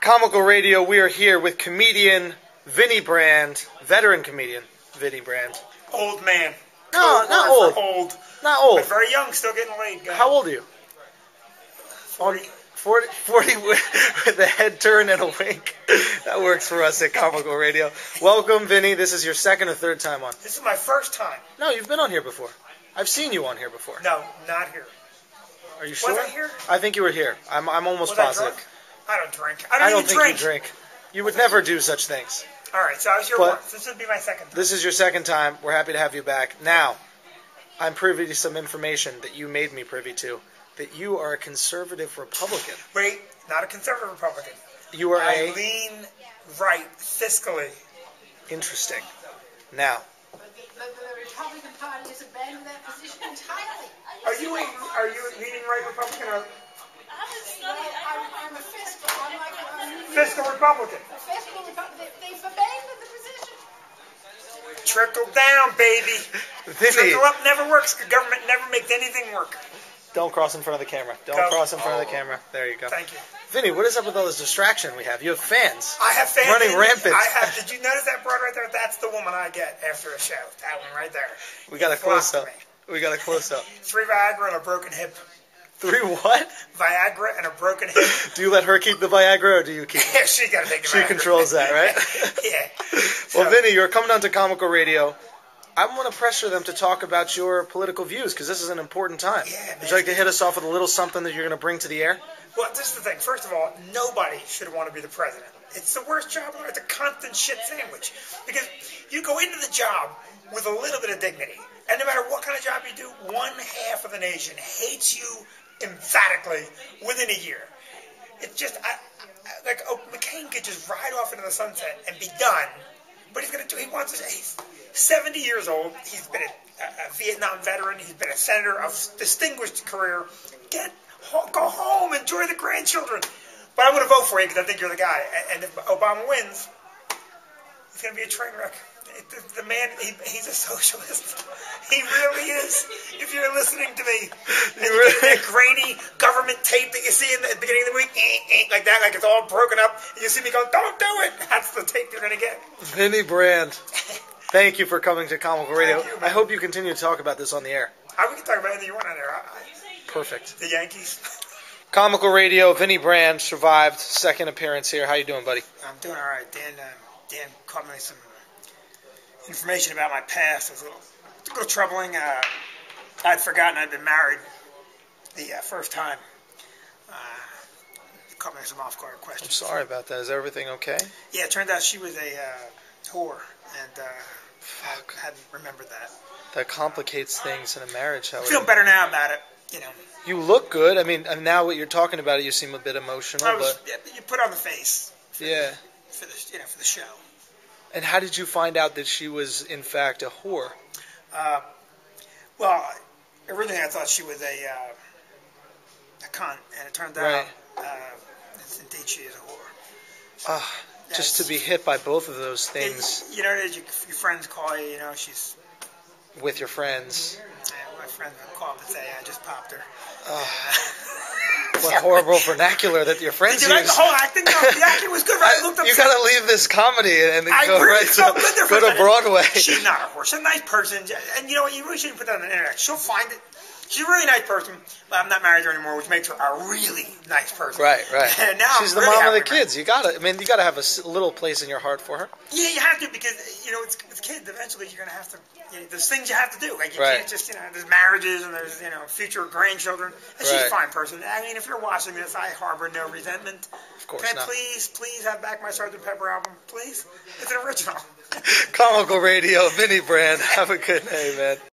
Comical Radio, we are here with comedian Vinny Brand, veteran comedian Vinny Brand. Old man. No, not old. Old. Not old. But very young, still getting laid, guy. How old are you? 40. 40 with a head turn and a wink. That works for us at Comical Radio. Welcome, Vinny. This is your second or third time on. This is my first time. No, you've been on here before. I've seen you on here before. No, not here. Are you sure? Was I here? I think you were here. I'm almost Was positive. I drunk? I don't drink. I don't think you drink. You would never do such things. All right, so I was here once. This would be my second time. This is your second time. We're happy to have you back. Now, I'm privy to some information that you made me privy to, that you are a conservative Republican. Wait, not a conservative Republican. You are I lean right fiscally. Interesting. Now. But the Republican Party has abandoned that position entirely. Are you leaning right Republican or I'm a fiscal. I'm like a fiscal Republican? A fiscal Republican. They've abandoned the position. Trickle down, baby. Vinny. Trickle up never works. The government never makes anything work. Don't cross in front of the camera. Don't cross in front of the camera. There you go. Thank you. Vinny, what is up with all this distraction we have? You have fans. I have fans. Running rampant. Did you notice that broad right there? That's the woman I get after a show. That one right there. We got a close-up. We got a close-up. 3 Viagra and a broken hip. 3 what? Viagra and a broken hip. Do you let her keep the Viagra, or do you keep it? Yeah, she got to take the Viagra. She controls that, right? Yeah. Well, Vinny, you're coming on to Comical Radio. I want to pressure them to talk about your political views, because this is an important time. Yeah, would you like to hit us off with a little something that you're going to bring to the air? Well, this is the thing. First of all, nobody should want to be the president. It's the worst job on earth. It's a constant shit sandwich. Because you go into the job with a little bit of dignity, and no matter what kind of job you do, one half of the nation hates you emphatically within a year. It's just, McCain could just ride off into the sunset and be done. But he wants to, he's 70 years old. He's been a Vietnam veteran. He's been a senator of distinguished career. Go home, enjoy the grandchildren. But I'm going to vote for you because I think you're the guy. And if Obama wins, it's going to be a train wreck. The man, he's a socialist. He really is. If you're listening to me, and you get that grainy government tape that you see in the beginning of the week, like that, like it's all broken up, and you see me going, don't do it. That's the tape you're going to get. Vinny Brand, thank you for coming to Comical Radio. Thank you, I hope you continue to talk about this on the air. We can talk about anything you want on there. Perfect. The Yankees. Comical Radio, Vinny Brand survived. Second appearance here. How you doing, buddy? I'm doing all right. Dan caught me some information about my past. It was a little troubling. I'd forgotten I'd been married the first time. Caught me some off-guard questions. I'm sorry about that. Is everything okay? Yeah, it turned out she was a whore, and I hadn't remembered that. That complicates things in a marriage. I feel better now about it, you know. You look good. I mean, now what you're talking about it, you seem a bit emotional. You put on the face. For the show. And how did you find out that she was, in fact, a whore? Well, originally I thought she was a cunt, and it turned out, indeed, she is a whore. Just to be hit by both of those things. You know, your friends call you, you know, she's... With your friends. Yeah, my friends would call and say, I just popped her. What horrible vernacular that your friends use. Did you like the whole acting? No, the acting was good, right? You got to leave this comedy and go to Broadway. She's not a whore. She's a nice person. And you know what? You really shouldn't put that on the internet. She'll find it. She's a really nice person, but I'm not married to her anymore, which makes her a really nice person. Right. And now she's the mom of the kids. You gotta have a little place in your heart for her. Yeah, you have to, because you know with kids, eventually you're gonna have to. You know, there's things you have to do. Like you can't just there's marriages and there's future grandchildren. And she's a fine person. I mean, if you're watching this, I harbor no resentment. Of course not. Please have back my Sgt. Pepper album, please. It's an original. Comical Radio, Vinny Brand. Have a good day, man.